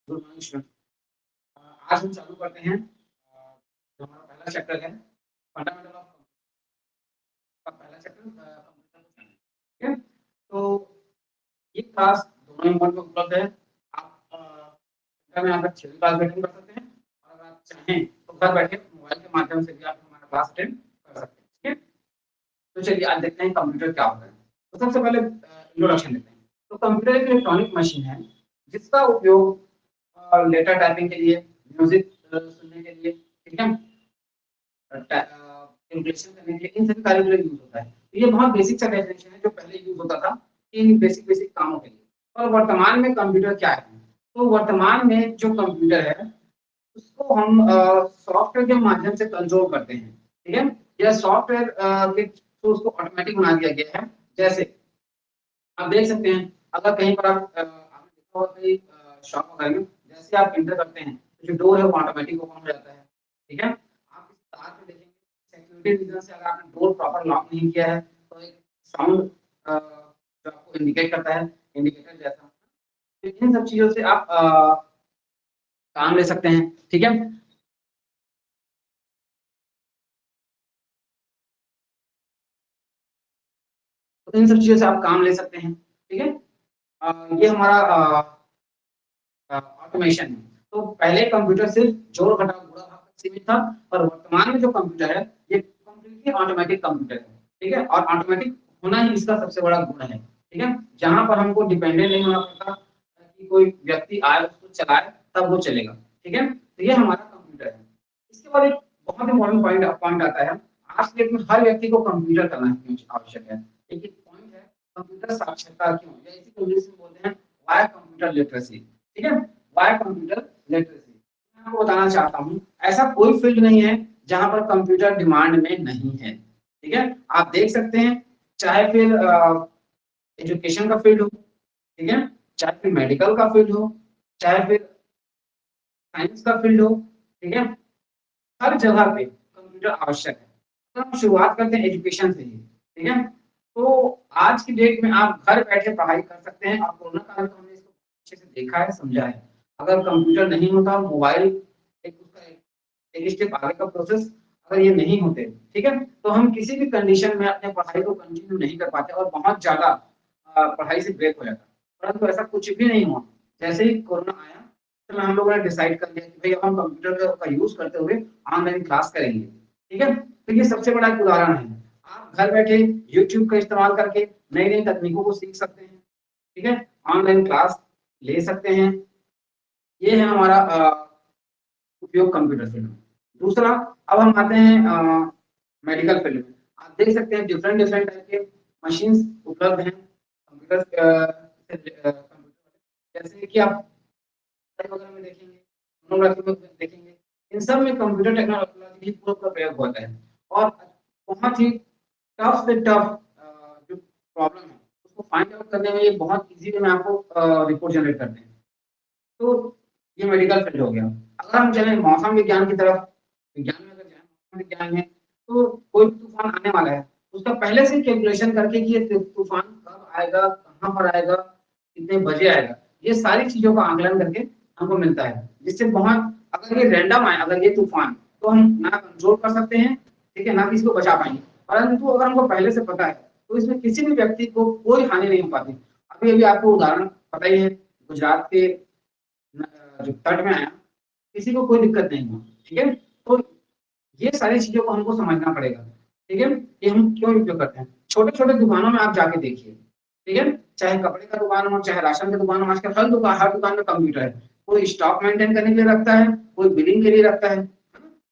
Good morning student. आज हम चालू करते हैं जो हमारा पहला चैप्टर है फंडामेंटल ऑफ का पहला चैप्टर कंप्यूटर को जानना। ठीक है, तो ये क्लास दोनों ही मोड में उपलब्ध है। आप में आकर 6वीं क्लास अटेंड कर सकते हैं और अगर आप चाहें तो घर बैठे मोबाइल के माध्यम से भी आप हमारा क्लास अटेंड कर सकते हैं। ठीक है, तो चलिए आज देखते हैं कंप्यूटर क्या होता है। तो सबसे पहले इंट्रोडक्शन लेते हैं। तो कंप्यूटर एक इलेक्ट्रॉनिक मशीन है जिसका उपयोग लेटर टाइपिंग के लिए, म्यूजिक सुनने के लिए, ठीक है, कैलकुलेशन करने के लिए, इन सभी कार्यों के लिए यूज होता है। तो ये बहुत बेसिक सा डेफिनेशन है जो पहले यूज होता था इन बेसिक बेसिक कामों के लिए। और वर्तमान में कंप्यूटर क्या है? तो वर्तमान में जो कंप्यूटर है उसको हम सॉफ्टवेयर के माध्यम से कंट्रोल करते हैं। ठीक है, यह सॉफ्टवेयर के थ्रू उसको ऑटोमेटिक बना दिया गया है। जैसे आप देख सकते हैं, अगर कहीं पर आपने देखा होगा कहीं शॉप वगैरह में जैसे आप एंटर करते हैं तो जो डोर है वो ऑटोमेटिक ओपन हो जाता है। ठीक है, आप इस तार पे देखेंगे सिक्योरिटी रीजन से अगर आपने डोर प्रॉपर लॉक नहीं किया है तो एक साउंड जो आपको इंडिकेट करता है, इंडिकेटर जैसा। तो इन सब चीजों से आप काम ले सकते हैं। ठीक है, तो इन सब चीजों से आप काम ले सकते हैं। ठीक है, ये हमारा ऑटोमेशन है। तो पहले कंप्यूटर सिर्फ जोड़ घटाव गुणा भाग तक सीमित था, पर वर्तमान में जो कंप्यूटर है ये कंप्लीटली ऑटोमेटिक कंप्यूटर है। ठीक है, और ऑटोमेटिक होना ही इसका सबसे बड़ा गुण है। ठीक है, जहां पर हमको डिपेंडेंट नहीं होना पड़ता कि कोई व्यक्ति आए उसको चलाए तब वो चलेगा। ठीक है, तो ये हमारा कंप्यूटर है। इसके बाद एक बहुत इंपॉर्टेंट पॉइंट आता है। आज के डेट में हर व्यक्ति को कंप्यूटर करना क्यों आवश्यक है। एक पॉइंट है कंप्यूटर साक्षरता क्यों, या इसी को इंग्लिश में बोलते हैं वाई कंप्यूटर लिटरेसी। ठीक है, वाई कंप्यूटर लिटरेसी। मैं आपको बताना चाहता हूँ ऐसा कोई फील्ड नहीं है जहां पर कंप्यूटर डिमांड में नहीं है। ठीक है, आप देख सकते हैं चाहे फिर एजुकेशन का फील्ड हो, ठीक है, चाहे फिर मेडिकल का फील्ड हो, चाहे फिर साइंस का फील्ड हो, ठीक है, हर जगह पे कंप्यूटर आवश्यक है। तो हम शुरुआत करते हैं एजुकेशन से ही। ठीक है, तो आज की डेट में आप घर बैठे पढ़ाई कर सकते हैं और कोरोना काल में हमने इसको अच्छे से देखा है, समझा है। अगर कंप्यूटर नहीं होता, मोबाइल एक उसका एक स्टेप आगे का प्रोसेस अगर ये नहीं होते, ठीक है, तो हम किसी भी कंडीशन में अपने पढ़ाई को कंटिन्यू नहीं कर पाते और बहुत ज्यादा पढ़ाई से ब्रेक हो जाता। परंतु ऐसा कुछ भी नहीं हुआ। जैसे ही कोरोना आया तो हम लोगों ने डिसाइड कर लिया कि भाई हम कंप्यूटर का यूज करते हुए ऑनलाइन क्लास करेंगे। ठीक है, तो ये सबसे बड़ा एक उदाहरण है। आप घर बैठे यूट्यूब का इस्तेमाल करके नई नई तकनीकों को सीख सकते हैं। ठीक है, ऑनलाइन क्लास ले सकते हैं। ये है हमारा उपयोग कंप्यूटर फील्ड में। दूसरा, अब हम आते हैं मेडिकल फील्ड में। आप देख सकते हैं डिफरेंट डिफरेंट टाइप के मशीन्स उपलब्ध हैं कंप्यूटर, जैसे कि आप वगैरह में देखेंगे, सोनोग्राफी में देखेंगे, इन सब में कंप्यूटर टेक्नोलॉजी की पूरा प्रयोग होता है। और बहुत ही टफ से टफ जो प्रॉब्लम है उसको फाइंड आउट करने में ये बहुत इजी वे में आपको रिपोर्ट जनरेट करते हैं। तो ये मेडिकल फील्ड हो गया। अगर हम चलें मौसम विज्ञान की तरफ, विज्ञान में अगर जाएं, मौसम विज्ञान में तो कोई भी तूफान आने वाला है उसका पहले से कैलकुलेशन करके कि ये तूफान कब आएगा, कहाँ पर आएगा, कितने बजे आएगा, ये सारी चीजों का आकलन करके हमको मिलता है। जिससे बहुत, अगर ये रैंडम आए, अगर ये तूफान, तो हम ना कंट्रोल कर सकते हैं, ठीक है, ना किसी को बचा पाएंगे। परंतु अगर हमको पहले से पता है तो इसमें किसी भी व्यक्ति को कोई हानि नहीं हो पाती। अभी अभी आपको उदाहरण पता ही है, गुजरात के जो तट में आया, किसी को कोई दिक्कत नहीं हुआ। ठीक है, तो ये सारी चीजों को हमको समझना पड़ेगा। ठीक है, ये हम क्यों उपयोग करते हैं। छोटे छोटे दुकानों में आप जाके देखिए, ठीक है, चाहे कपड़े का दुकान हो, चाहे राशन का दुकान हो, आजकल हर दुकान में कंप्यूटर है। कोई स्टॉक मेंटेन करने के लिए रखता है, कोई बिलिंग के लिए रखता है।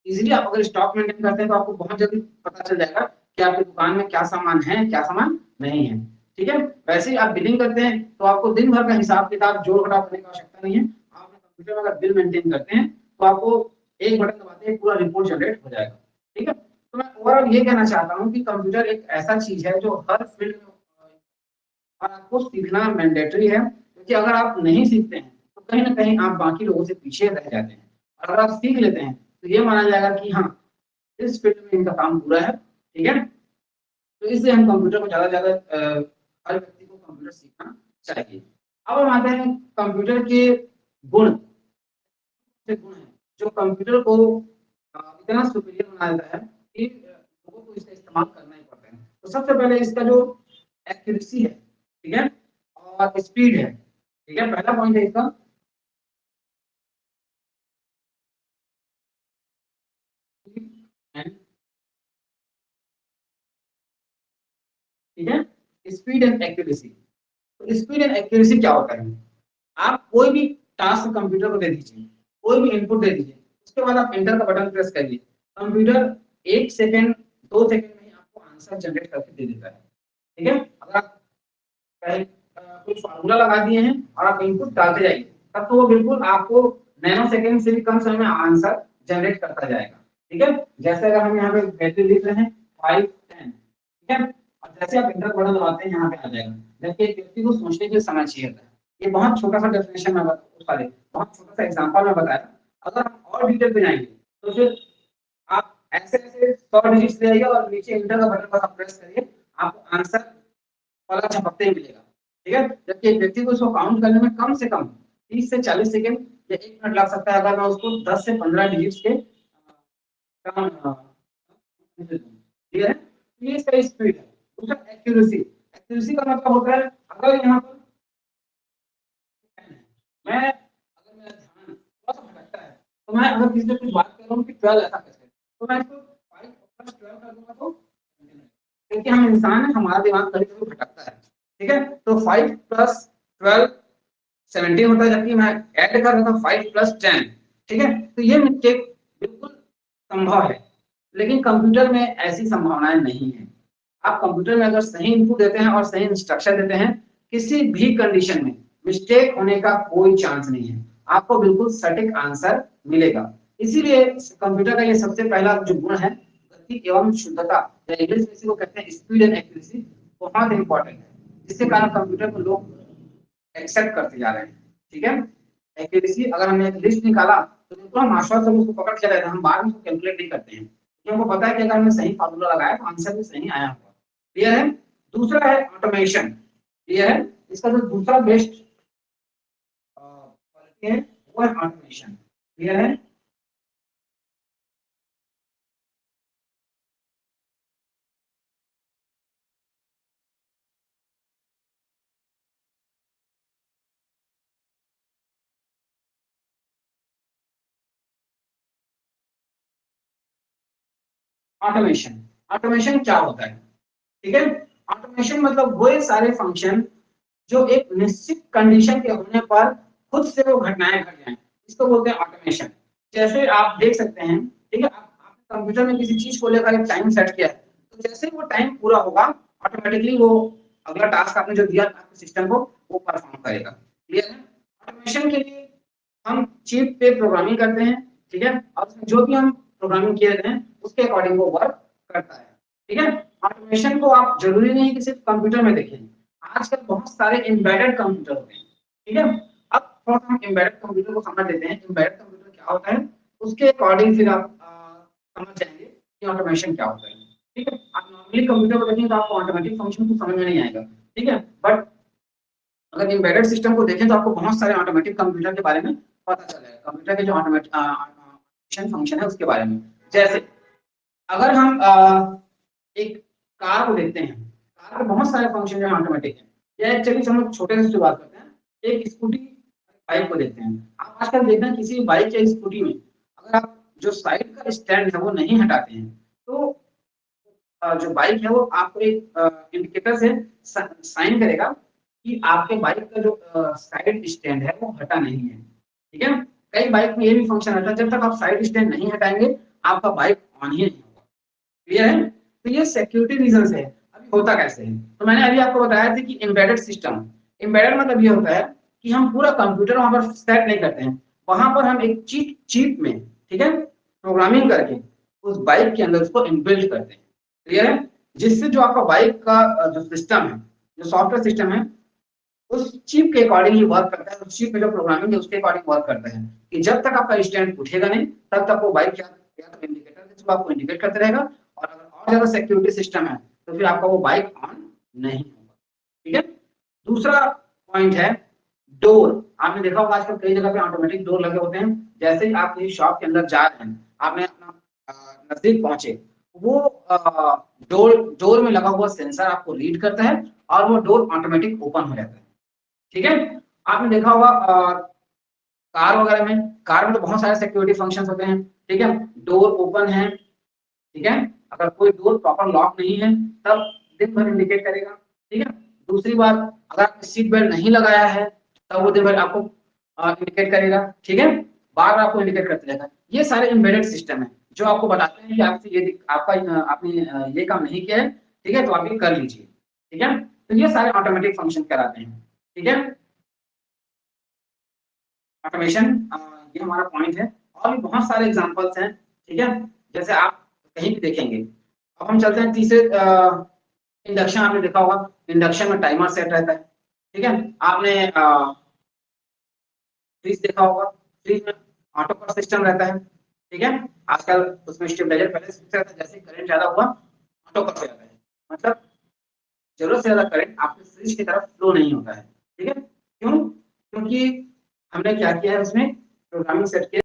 इजीली आप अगर स्टॉक मेंटेन करते हैं तो आपको बहुत जल्दी पता चल जाएगा कि आपकी दुकान में क्या सामान है, क्या सामान नहीं है। ठीक है, वैसे ही आप बिलिंग करते हैं तो आपको दिन भर का हिसाब किताब जोड़ घटाव करने की आवश्यकता नहीं है। आप कंप्यूटर में अगर बिल मेंटेन करते हैं तो आपको एक बटन दबाते ही पूरा रिपोर्ट जनरेट हो जाएगा। ठीक है, तो मैं ओवरऑल ये कहना चाहता हूँ कि कंप्यूटर एक ऐसा चीज है जो हर फील्ड में और आपको सीखना मैंडेटरी है, क्योंकि अगर आप नहीं सीखते हैं तो कहीं ना कहीं आप बाकी लोगों से पीछे रह जाते हैं। और अगर आप सीख लेते हैं तो ये माना जाएगा कि हाँ, इस फील्ड में इनका काम पूरा है। ठीक है, तो इसलिए हम कंप्यूटर को ज्यादा ज्यादा हर व्यक्ति को कंप्यूटर सीखना चाहिए। अब हम आते हैं कंप्यूटर के गुण। से गुण है जो कंप्यूटर को इतना सुपीरियर बना देता है कि लोगों को इसका इस्तेमाल करना ही पड़ता है। तो सबसे पहले इसका जो एक्यूरेसी है, ठीक है, और स्पीड है, ठीक है, पहला पॉइंट है इसका। ठीक है, स्पीड एंड एक्यूरेसी। तो स्पीड एंड एक्यूरेसी क्या होता है? आप कोई भी टास्क कंप्यूटर को दे दीजिए, कोई भी इनपुट दे दीजिए, उसके बाद आप एंटर का बटन प्रेस करिए, कंप्यूटर 1 सेकंड 2 सेकंड में आपको आंसर जनरेट करके दे देता है। ठीक है, अगर आप कहीं कोई फार्मूला लगा दिए हैं और आप इनपुट डालते जाइए, तब तो वो बिल्कुल आपको नैनो सेकंड से भी कम समय में आंसर जनरेट करता जाएगा। ठीक है, जैसे अगर हम यहाँ पे वैल्यू लिख रहे हैं 5 10, ठीक है, और जैसे आप इंटर बटन दबाते हैं यहाँ पे आ जाएगा, जबकि एक व्यक्ति को सोचने के लिए समय चाहिए होता है। ये बहुत छोटा सा डेफिनेशन में सॉरी बहुत छोटा सा एग्जांपल में बताया। अगर हम और डिटेल पे जाएंगे तो फिर आप ऐसे ऐसे 100 डिजिट्स ले आइए और नीचे इंटर का बटन बस प्रेस करिए, आपको आंसर वाला झपकते ही मिलेगा। ठीक है, जबकि एक व्यक्ति को इसको काउंट करने में कम से कम 30 से 40 सेकंड या 1 मिनट लग सकता है, अगर मैं उसको 10 से 15 डिजिट्स के क्लियर है। तो ये इसका स्पीड है। दूसरा एक्यूरेसी, एक्यूरेसी का मतलब होता है अगर यहाँ पर मैं अगर मेरा ध्यान थोड़ा सा भटकता है, तो मैं अगर किसी से कुछ बात कर रहा हूँ कि 12 ऐसा कैसे, तो मैं इसको 5 + 12 कर दूंगा तो, क्योंकि हम इंसान है, हमारा दिमाग कभी कभी भटकता है। ठीक है, तो 5 + 12 17 होता है, जबकि मैं ऐड कर रहा था 5 + 10। ठीक है, तो ये मिस्टेक बिल्कुल संभव है, लेकिन कंप्यूटर में ऐसी संभावनाएं नहीं है। आप कंप्यूटर में अगर सही इनपुट देते हैं और सही इंस्ट्रक्शन देते हैं, किसी भी कंडीशन में मिस्टेक होने का कोई चांस नहीं है, आपको बिल्कुल सटीक आंसर मिलेगा। इसीलिए कंप्यूटर का ये सबसे पहला जो गुण है, गति एवं शुद्धता, या इंग्लिश में इसी को कहते हैं स्पीड एंड एक्यूरेसी, बहुत इंपॉर्टेंट है, जिसके कारण कंप्यूटर को लोग एक्सेप्ट करते जा रहे हैं। ठीक है, एक्यूरेसी अगर हमने एक लिस्ट निकाला तो बिल्कुल हम आश्वासन से उसको पकड़ के चले, हम बाद में उसको कैलकुलेट नहीं करते हैं, क्योंकि हमको पता है कि अगर हमने सही फार्मूला लगाया तो आंसर भी सही आया होगा। क्लियर है। दूसरा है ऑटोमेशन। क्लियर है, इसका जो दूसरा बेस्ट क्वालिटी है वो है ऑटोमेशन। क्लियर है। ऑटोमेशन, ऑटोमेशन क्या होता है? ठीक है, ऑटोमेशन मतलब वो सारे फंक्शन जो एक निश्चित कंडीशन के होने पर खुद से वो घटनाएं घट जाएं, इसको बोलते हैं ऑटोमेशन। जैसे आप देख सकते हैं, ठीक है, आपने कंप्यूटर में किसी चीज को लेकर एक टाइम सेट किया है, तो जैसे वो टाइम पूरा होगा ऑटोमेटिकली वो अगला टास्क आपने जो दिया आपके सिस्टम को वो परफॉर्म करेगा। क्लियर है। ऑटोमेशन के लिए हम चिप पे प्रोग्रामिंग करते हैं, ठीक है, और उसमें जो भी हम प्रोग्रामिंग किए रहते हैं उसके अकॉर्डिंग वो वर्क करता है। ठीक है, ऑटोमेशन को आप जरूरी नहीं कि सिर्फ कंप्यूटर में देखें, आजकल बहुत सारे एम्बेडेड कंप्यूटर होते हैं। ठीक है, अब थोड़ा हम एम्बेडेड कंप्यूटर को समझ लेते हैं, एम्बेडेड कंप्यूटर क्या होता है, उसके अकॉर्डिंग फिर आप समझ जाएंगे कि ऑटोमेशन क्या होता है। ठीक है, आप नॉर्मली कंप्यूटर को देखेंगे तो आपको ऑटोमेटिक फंक्शन को समझ में नहीं आएगा। ठीक है, बट अगर एम्बेडेड सिस्टम को देखें तो आपको बहुत सारे ऑटोमेटिक कंप्यूटर के बारे में पता चलेगा, कंप्यूटर के जो ऑटोमेशन फंक्शन है उसके बारे में। जैसे अगर हम एक कार को देखते हैं, कार के बहुत सारे फंक्शन जो ऑटोमेटिक है, या चलिए हम लोग छोटे से शुरुआत करते हैं, एक स्कूटी बाइक को देखते हैं। आप आजकल देखना किसी बाइक या स्कूटी में अगर आप जो साइड का स्टैंड है वो नहीं हटाते हैं, तो जो बाइक है वो आपको एक इंडिकेटर से साइन करेगा कि आपके बाइक का जो साइड स्टैंड है वो हटा नहीं है। ठीक है, कई बाइक में ये भी फंक्शन रहता है, जब तक आप साइड स्टैंड नहीं हटाएंगे आपका बाइक ऑन ही नहीं होगा। क्लियर है, तो ये सिक्योरिटी रीजन से है। अभी होता कैसे है, तो मैंने अभी आपको बताया था कि एम्बेडेड सिस्टम, एम्बेडेड मतलब ये होता है कि हम पूरा कंप्यूटर वहां पर सेट नहीं करते हैं, वहां पर हम एक चीप चीप में, ठीक है, प्रोग्रामिंग करके उस बाइक के अंदर उसको इनबिल्ट करते हैं। क्लियर है, जिससे जो आपका बाइक का जो सिस्टम है, जो सॉफ्टवेयर सिस्टम है, उस चिप के अकॉर्डिंग ही वर्क करता है, उस चिप में जो प्रोग्रामिंग है उसके अकॉर्डिंग वर्क करता है कि जब तक आपका स्टैंड उठेगा नहीं तब तक वो बाइक या तो इंडिकेटर के थ्रू आपको इंडिकेट करते रहेगा, और अगर और ज्यादा सिक्योरिटी सिस्टम है तो फिर आपका वो बाइक ऑन नहीं होगा। ठीक है, दूसरा पॉइंट है डोर, आपने देखा होगा आजकल कई जगह पे ऑटोमेटिक डोर लगे होते हैं। जैसे ही आप किसी शॉप के अंदर जा रहे हैं, आपने अपना नजदीक पहुंचे, वो डोर डोर में लगा हुआ सेंसर आपको रीड करता है और वो डोर ऑटोमेटिक ओपन हो जाता है। ठीक है। आपने देखा होगा कार वगैरह में, कार में तो बहुत सारे सिक्योरिटी फंक्शंस होते हैं। ठीक है, डोर ओपन है, ठीक है, अगर कोई डोर प्रॉपर लॉक नहीं है तब दिन भर इंडिकेट करेगा। ठीक है। दूसरी बात, अगर आपने सीट बेल्ट नहीं लगाया है तब वो दिन भर आपको इंडिकेट करेगा। ठीक है, बार बार आपको इंडिकेट करते रहेगा। ये सारे एम्बेडेड सिस्टम है जो आपको बताते हैं कि आपसे ये आपका आपने ये काम नहीं किया है, ठीक है, तो आप ये कर लीजिए। ठीक है, तो ये सारे ऑटोमेटिक फंक्शन कराते हैं। ठीक है, ऑटोमेशन, ये हमारा पॉइंट है। और भी बहुत सारे एग्जांपल्स हैं। ठीक है, जैसे आप कहीं भी देखेंगे। अब हम चलते हैं तीसरे, इंडक्शन आपने देखा होगा, इंडक्शन में टाइमर सेट रहता है। ठीक है, आपने फ्रिज देखा होगा, फ्रिज में ऑटो का सिस्टम रहता है। ठीक है, आजकल उसमें स्टेबलाइजर पहले से फिक्स रहता है, जैसे करंट ज्यादा हुआ ऑटो कट हो जाता है। मतलब जरूरत से ज्यादा करंट आपके फ्रिज की तरफ फ्लो नहीं होता है। ठीक है, क्यों? क्योंकि हमने क्या किया है उसमें प्रोग्रामिंग सेट किया